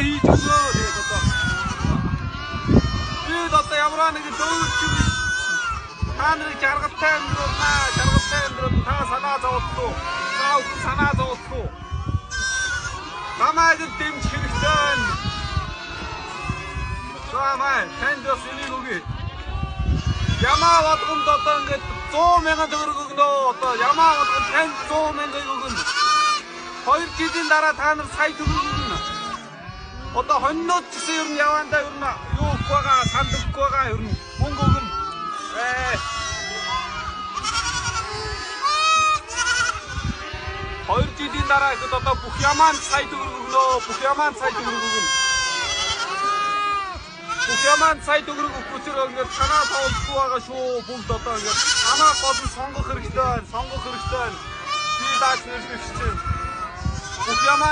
хийж өгөө. Тэгээд одоо бид одоо ямар нэг дөрөвч юм та нарыг жаргалтай амьдруулнаа. Жаргалтай амьдруул та санаа зовлоо. Та бүхэн санаа зовлоо. Намайг дэмжих хэрэгтэй. Намайг танд бас энийг үгүй. Ямаа болгонд одоо ингээд 100 мянган төгрөг өгнө. Одоо ямаа болгонд танд 100 мянган өгнө. 2 жилийн дараа та нар сая төгрөг өгнө. Одоо хоньнууд ч гэсэн ер нь явандаа ер нь юу өгөх байгаа, санд өгөх байгаа ер нь мөнгө өгнө. 2 жилийн дараа ихэд одоо бүх ямаанд сая төгрөг өгнө. Бүх ямаанд сая төгрөг өгнө. Бүх ямаанд сая төгрөг өгөхөөр ингээд санаа зовлохгүй байгаа шүү. Бүгд одоо ингээд санаа гол нь сонгох хэрэгтэй. Сонгох хэрэгтэй. Би даач нэрвч чинь. Бүх ямаанд